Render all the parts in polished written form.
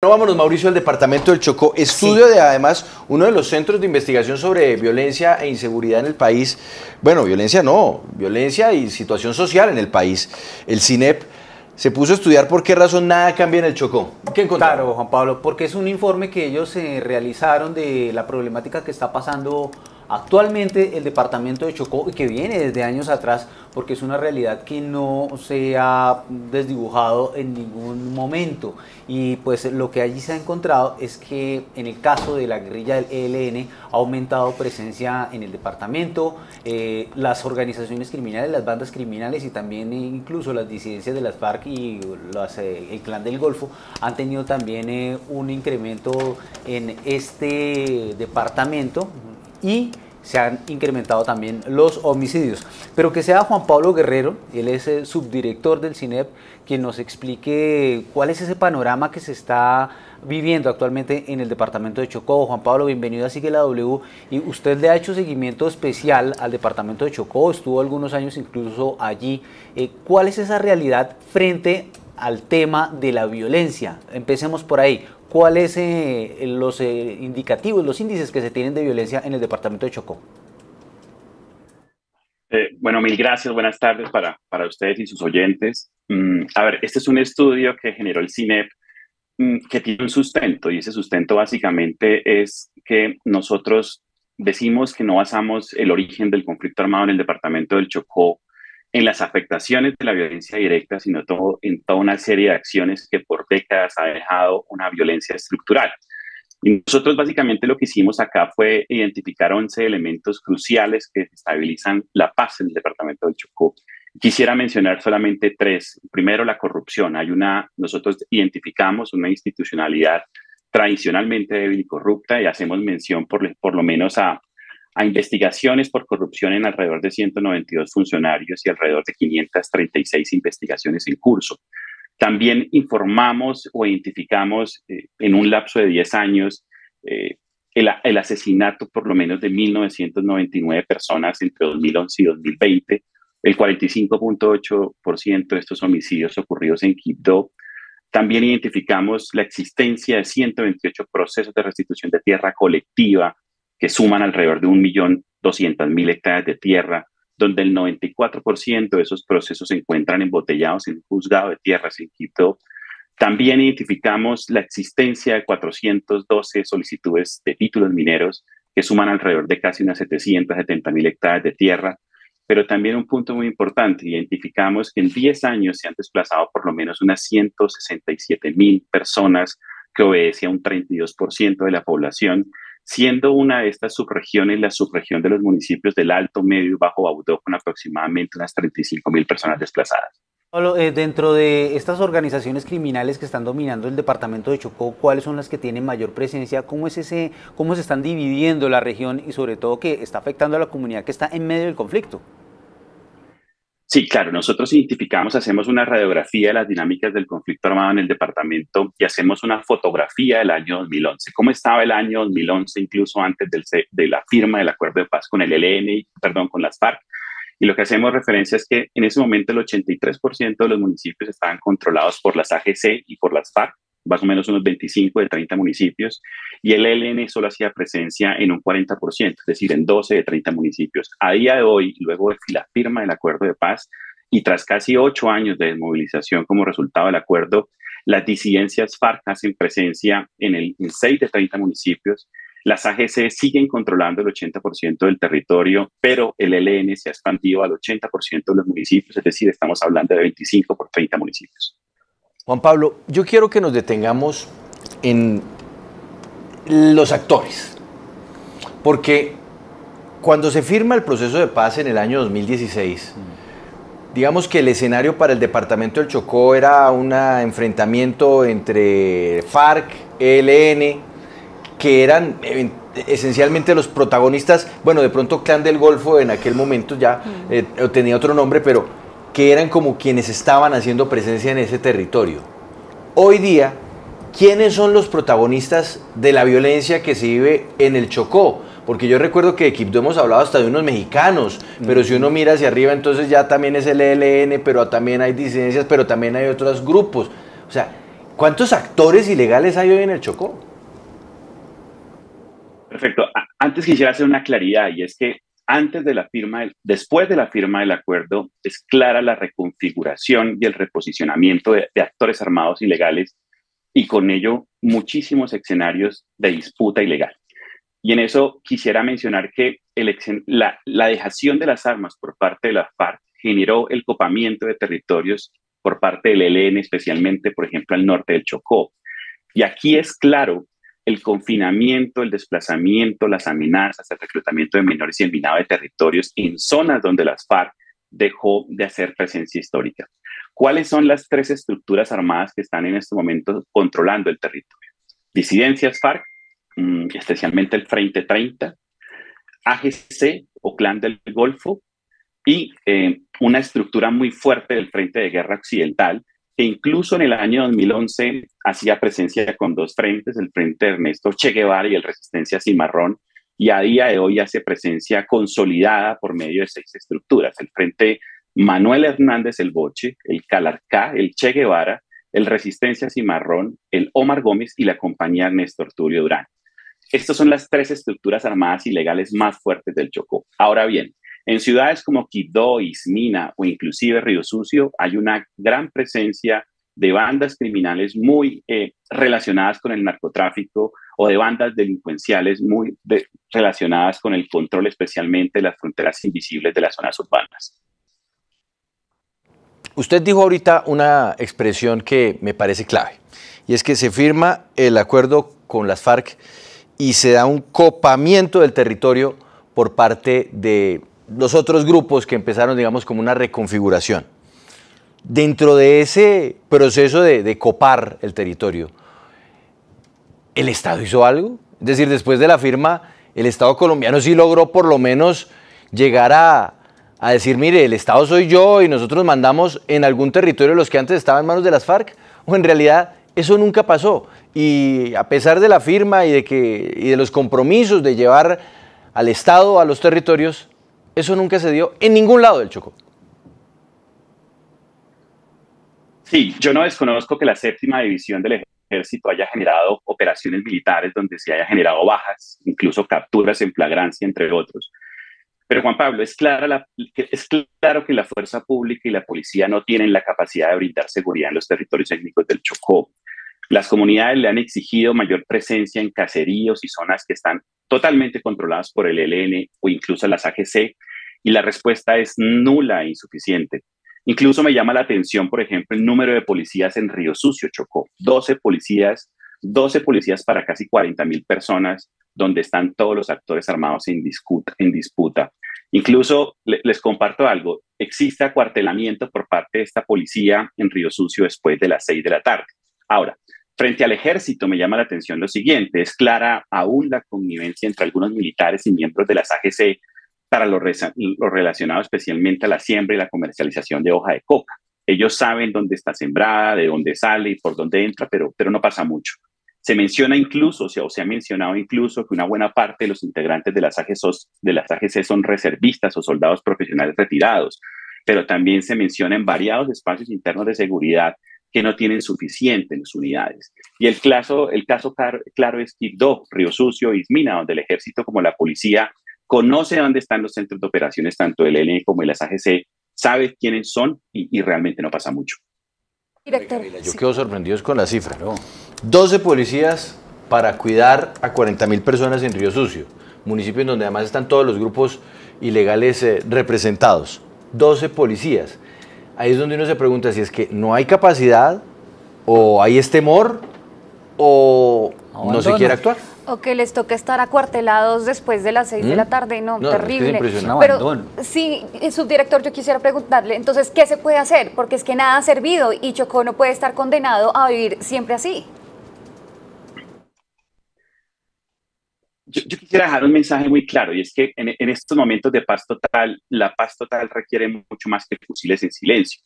No, vámonos, Mauricio, al departamento del Chocó. Estudio de, además, uno de los centros de investigación sobre violencia e inseguridad en el país. Bueno, violencia no, violencia y situación social en el país. El CINEP se puso a estudiar por qué razón nada cambia en el Chocó. ¿Qué encontraron? Claro, Juan Pablo, porque es un informe que ellos realizaron de la problemática que está pasando actualmente el departamento de Chocó y que viene desde años atrás, porque es una realidad que no se ha desdibujado en ningún momento. Y pues lo que allí se ha encontrado es que en el caso de la guerrilla del ELN ha aumentado presencia en el departamento, las organizaciones criminales, las bandas criminales y también incluso las disidencias de las FARC y el Clan del Golfo han tenido también un incremento en este departamento y se han incrementado también los homicidios. Pero que sea Juan Pablo Guerrero, él es el subdirector del CINEP, quien nos explique cuál es ese panorama que se está viviendo actualmente en el departamento de Chocó. Juan Pablo, bienvenido a Sigue la W. Y usted le ha hecho seguimiento especial al departamento de Chocó, estuvo algunos años incluso allí. ¿Cuál es esa realidad frente al tema de la violencia? Empecemos por ahí. ¿Cuáles los indicativos, los índices que se tienen de violencia en el departamento de Chocó? Bueno, mil gracias. Buenas tardes para ustedes y sus oyentes. A ver, este es un estudio que generó el CINEP que tiene un sustento, y ese sustento básicamente es que nosotros decimos que no basamos el origen del conflicto armado en el departamento del Chocó en las afectaciones de la violencia directa, sino en toda una serie de acciones que por décadas ha dejado una violencia estructural. Y nosotros básicamente lo que hicimos acá fue identificar 11 elementos cruciales que estabilizan la paz en el departamento del Chocó. Quisiera mencionar solamente tres. Primero, la corrupción. Nosotros identificamos una institucionalidad tradicionalmente débil y corrupta y hacemos mención por lo menos a investigaciones por corrupción en alrededor de 192 funcionarios y alrededor de 536 investigaciones en curso. También informamos o identificamos en un lapso de 10 años el asesinato por lo menos de 1.999 personas entre 2011 y 2020. El 45.8% de estos homicidios ocurridos en Quibdó. También identificamos la existencia de 128 procesos de restitución de tierra colectiva que suman alrededor de 1.200.000 hectáreas de tierra, donde el 94% de esos procesos se encuentran embotellados en un juzgado de tierras en Quibdó. También identificamos la existencia de 412 solicitudes de títulos mineros que suman alrededor de casi unas 770.000 hectáreas de tierra. Pero también un punto muy importante, identificamos que en 10 años se han desplazado por lo menos unas 167.000 personas, que obedece a un 32% de la población, siendo una de estas subregiones la subregión de los municipios del Alto, Medio y Bajo Baudó, con aproximadamente unas 35.000 personas desplazadas. Dentro de estas organizaciones criminales que están dominando el departamento de Chocó, ¿cuáles son las que tienen mayor presencia? ¿Cómo se están dividiendo la región y sobre todo que está afectando a la comunidad que está en medio del conflicto? Sí, claro, nosotros identificamos, hacemos una radiografía de las dinámicas del conflicto armado en el departamento y hacemos una fotografía del año 2011. ¿Cómo estaba el año 2011, incluso antes de la firma del acuerdo de paz con el ELN, con las FARC? Y lo que hacemos referencia es que en ese momento el 83% de los municipios estaban controlados por las AGC y por las FARC, más o menos unos 25 de 30 municipios, y el ELN solo hacía presencia en un 40%, es decir, en 12 de 30 municipios. A día de hoy, luego de la firma del acuerdo de paz y tras casi 8 años de desmovilización como resultado del acuerdo, las disidencias FARC hacen presencia en 6 de 30 municipios. Las AGC siguen controlando el 80% del territorio, pero el ELN se ha expandido al 80% de los municipios, es decir, estamos hablando de 25 por 30 municipios. Juan Pablo, yo quiero que nos detengamos en los actores, porque cuando se firma el proceso de paz en el año 2016, digamos que el escenario para el departamento del Chocó era un enfrentamiento entre FARC, ELN, que eran esencialmente los protagonistas, bueno, de pronto Clan del Golfo en aquel momento ya tenía otro nombre, pero que eran como quienes estaban haciendo presencia en ese territorio. Hoy día, ¿quiénes son los protagonistas de la violencia que se vive en el Chocó? Porque yo recuerdo que de Quibdó hemos hablado hasta de unos mexicanos, pero si uno mira hacia arriba, entonces ya también es el ELN, pero también hay disidencias, pero también hay otros grupos. O sea, ¿Cuántos actores ilegales hay hoy en el Chocó? Perfecto. Antes quisiera hacer una claridad y es que después de la firma del acuerdo, es clara la reconfiguración y el reposicionamiento de actores armados ilegales y con ello muchísimos escenarios de disputa ilegal. Y en eso quisiera mencionar que la dejación de las armas por parte de la FARC generó el copamiento de territorios por parte del ELN, especialmente, por ejemplo, al norte del Chocó. Y aquí es claro el confinamiento, el desplazamiento, las amenazas, el reclutamiento de menores y el minado de territorios en zonas donde las FARC dejó de hacer presencia histórica. ¿Cuáles son las tres estructuras armadas que están en este momento controlando el territorio? Disidencias FARC, especialmente el Frente 30, AGC o Clan del Golfo y una estructura muy fuerte del Frente de Guerra Occidental, que incluso en el año 2011 hacía presencia con dos frentes, el Frente de Ernesto Che Guevara y el Resistencia Cimarrón, y a día de hoy hace presencia consolidada por medio de 6 estructuras, el Frente Manuel Hernández El Boche, el Calarcá, el Che Guevara, el Resistencia Cimarrón, el Omar Gómez y la compañía Ernesto Arturo Durán. Estas son las 3 estructuras armadas ilegales más fuertes del Chocó. Ahora bien, en ciudades como Quibdó, Ismina o inclusive Río Sucio hay una gran presencia de bandas criminales muy relacionadas con el narcotráfico o de bandas delincuenciales muy relacionadas con el control especialmente de las fronteras invisibles de las zonas urbanas. Usted dijo ahorita una expresión que me parece clave, y es que se firma el acuerdo con las FARC y se da un copamiento del territorio por parte de los otros grupos que empezaron, digamos, como una reconfiguración. Dentro de ese proceso de copar el territorio, ¿el Estado hizo algo? Es decir, después de la firma, el Estado colombiano sí logró por lo menos llegar a decir, mire, el Estado soy yo y nosotros mandamos en algún territorio los que antes estaban en manos de las FARC, o en realidad eso nunca pasó. Y a pesar de la firma y de los compromisos de llevar al Estado a los territorios, eso nunca se dio en ningún lado del Chocó. Sí, yo no desconozco que la 7ª División del Ejército haya generado operaciones militares donde se haya generado bajas, incluso capturas en flagrancia, entre otros. Pero Juan Pablo, es claro que la fuerza pública y la policía no tienen la capacidad de brindar seguridad en los territorios étnicos del Chocó. Las comunidades le han exigido mayor presencia en caseríos y zonas que están totalmente controladas por el ELN o incluso las AGC, y la respuesta es nula e insuficiente. Incluso me llama la atención, por ejemplo, el número de policías en Río Sucio, Chocó. 12 policías para casi 40.000 personas, donde están todos los actores armados en disputa. Incluso les comparto algo, existe acuartelamiento por parte de esta policía en Río Sucio después de las 6 de la tarde. Ahora, frente al ejército me llama la atención lo siguiente, es clara aún la connivencia entre algunos militares y miembros de las AGC para lo relacionado especialmente a la siembra y la comercialización de hoja de coca. Ellos saben dónde está sembrada, de dónde sale y por dónde entra, pero no pasa mucho. Se menciona incluso, o se ha mencionado incluso, que una buena parte de los integrantes de las AGC son reservistas o soldados profesionales retirados, pero también se menciona en variados espacios internos de seguridad que no tienen suficientes unidades. Y el caso claro es Quibdó, Río Sucio, Ismina, donde el ejército como la policía conoce dónde están los centros de operaciones, tanto del ELN como de las AGC, sabe quiénes son y realmente no pasa mucho. Director, yo quedo sorprendido con la cifra, ¿no? 12 policías para cuidar a 40.000 personas en Río Sucio, municipio en donde además están todos los grupos ilegales representados. 12 policías. Ahí es donde uno se pregunta si es que no hay capacidad, o hay temor, o no se quiere actuar. O que les toque estar acuartelados después de las 6 de la tarde, no, terrible. Es pero sí, subdirector, yo quisiera preguntarle, entonces, ¿qué se puede hacer? Porque es que nada ha servido y Chocó no puede estar condenado a vivir siempre así. Yo quisiera dejar un mensaje muy claro, y es que en estos momentos de paz total, la paz total requiere mucho más que fusiles en silencio.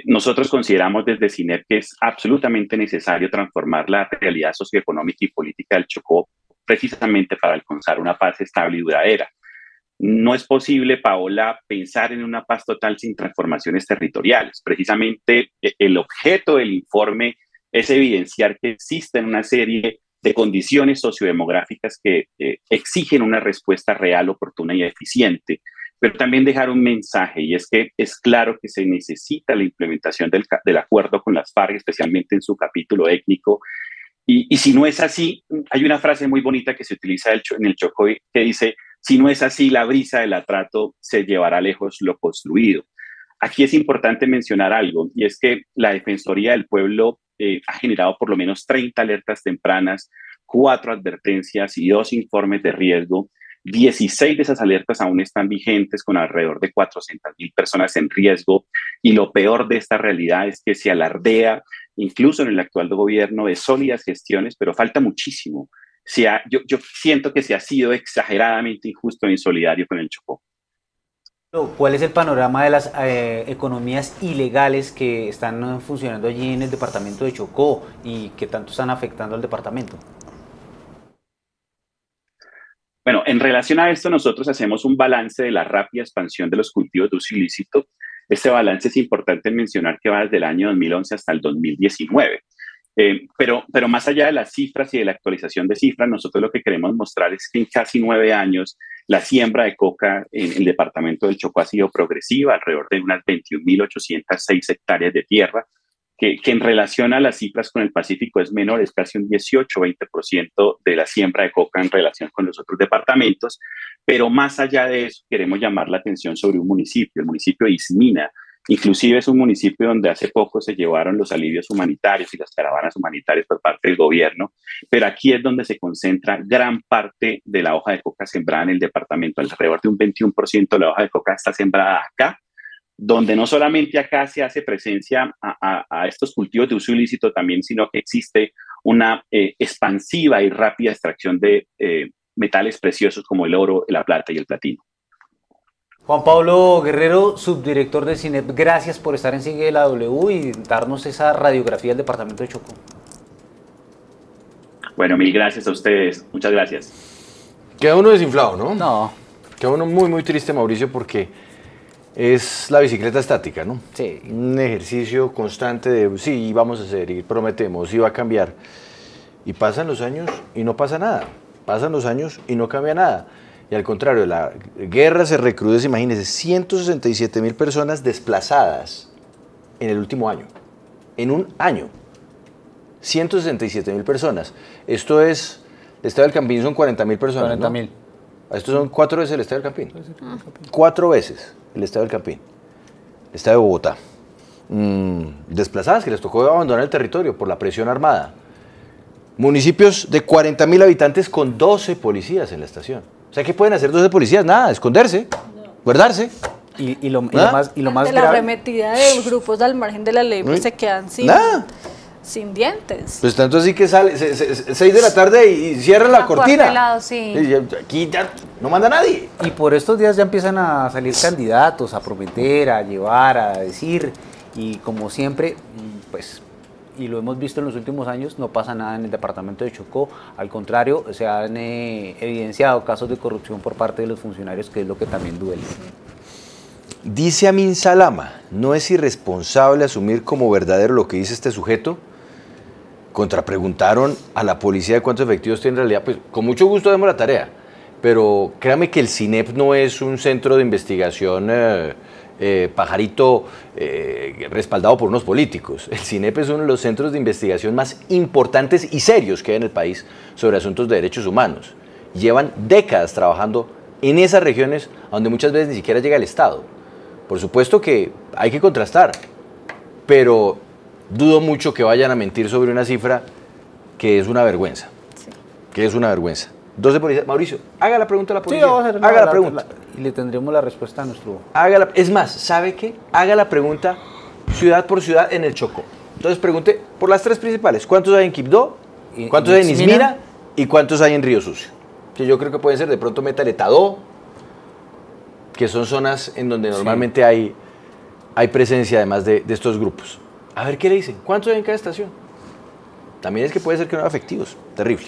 Nosotros consideramos desde CINEP que es absolutamente necesario transformar la realidad socioeconómica y política del Chocó precisamente para alcanzar una paz estable y duradera. No es posible, Paola, pensar en una paz total sin transformaciones territoriales. Precisamente el objeto del informe es evidenciar que existen una serie de condiciones sociodemográficas que exigen una respuesta real, oportuna y eficiente, pero también dejar un mensaje, y es que es claro que se necesita la implementación del acuerdo con las FARC, especialmente en su capítulo étnico, y si no es así, hay una frase muy bonita que se utiliza en el Chocó que dice, si no es así, la brisa del atrato se llevará lejos lo construido. Aquí es importante mencionar algo, y es que la Defensoría del Pueblo ha generado por lo menos 30 alertas tempranas, 4 advertencias y 2 informes de riesgo. 16 de esas alertas aún están vigentes con alrededor de 400.000 personas en riesgo, y lo peor de esta realidad es que se alardea, incluso en el actual gobierno, de sólidas gestiones, pero falta muchísimo. Yo siento que se ha sido exageradamente injusto e insolidario con el Chocó. ¿Cuál es el panorama de las economías ilegales que están funcionando allí en el departamento de Chocó y que tanto están afectando al departamento? Bueno, en relación a esto, nosotros hacemos un balance de la rápida expansión de los cultivos de uso ilícito. Este balance es importante mencionar que va desde el año 2011 hasta el 2019. Pero más allá de las cifras y de la actualización de cifras, nosotros lo que queremos mostrar es que en casi 9 años la siembra de coca en el departamento del Chocó ha sido progresiva, alrededor de unas 21.806 hectáreas de tierra, que en relación a las cifras con el Pacífico es menor, es casi un 18-20% de la siembra de coca en relación con los otros departamentos. Pero más allá de eso, queremos llamar la atención sobre un municipio, el municipio de Ismina. Inclusive es un municipio donde hace poco se llevaron los alivios humanitarios y las caravanas humanitarias por parte del gobierno, pero aquí es donde se concentra gran parte de la hoja de coca sembrada en el departamento. Alrededor de un 21% de la hoja de coca está sembrada acá, donde no solamente acá se hace presencia a estos cultivos de uso ilícito también, sino que existe una expansiva y rápida extracción de metales preciosos como el oro, la plata y el platino. Juan Pablo Guerrero, subdirector del CINEP, gracias por estar en Sigue de la W y darnos esa radiografía del departamento de Chocó. Bueno, mil gracias a ustedes. Muchas gracias. Queda uno desinflado, ¿no? No. Queda uno muy, muy triste, Mauricio, porque es la bicicleta estática, ¿no? Sí. Un ejercicio constante de, sí, vamos a hacer, y prometemos, y va a cambiar. Y pasan los años y no pasa nada. Pasan los años y no cambia nada. Y al contrario, la guerra se recrudece, imagínense, 167.000 personas desplazadas en el último año. En un año. 167.000 personas. Esto es, el Estado del Campín son 40.000 personas, 40.000. ¿no? Estos son 4 veces el Estado del Campín. 4 veces el Estado del Campín. El Estado de Bogotá. Desplazadas, que les tocó abandonar el territorio por la presión armada. Municipios de 40.000 habitantes con 12 policías en la estación. O sea, ¿qué pueden hacer 12 policías? Nada, esconderse, guardarse. Y lo más Ante grave, la arremetida de grupos al margen de la ley, pues se quedan sin dientes. Pues tanto así que sale 6 de la tarde y cierran la cortina. Sí. Y aquí ya no manda nadie. y por estos días ya empiezan a salir candidatos a prometer, a llevar, a decir, y como siempre, pues, y lo hemos visto en los últimos años, no pasa nada en el departamento de Chocó. Al contrario, se han evidenciado casos de corrupción por parte de los funcionarios, que es lo que también duele. Dice Amin Salama, no es irresponsable asumir como verdadero lo que dice este sujeto. Contrapreguntaron a la policía de cuántos efectivos tiene en realidad. Pues con mucho gusto hacemos la tarea, pero créame que el CINEP no es un centro de investigación pajarito respaldado por unos políticos. El CINEP es uno de los centros de investigación más importantes y serios que hay en el país sobre asuntos de derechos humanos. Llevan décadas trabajando en esas regiones donde muchas veces ni siquiera llega el Estado. Por supuesto que hay que contrastar, pero dudo mucho que vayan a mentir sobre una cifra que es una vergüenza. Sí. Que es una vergüenza. 12 policías. Mauricio, haga la pregunta a la policía. Sí, vamos a hacer haga la pregunta. Y le tendremos la respuesta a nuestro... Es más, ¿sabe qué? Haga la pregunta ciudad por ciudad en el Chocó. Entonces pregunte por las 3 principales. ¿Cuántos hay en Quibdó? ¿Cuántos hay en Ismina? ¿Y cuántos hay en Río Sucio? Que yo creo que pueden ser de pronto Metaletadó, que son zonas en donde normalmente hay presencia además de estos grupos. A ver qué le dicen. ¿Cuántos hay en cada estación? También es que puede ser que no haya efectivos. Terrible.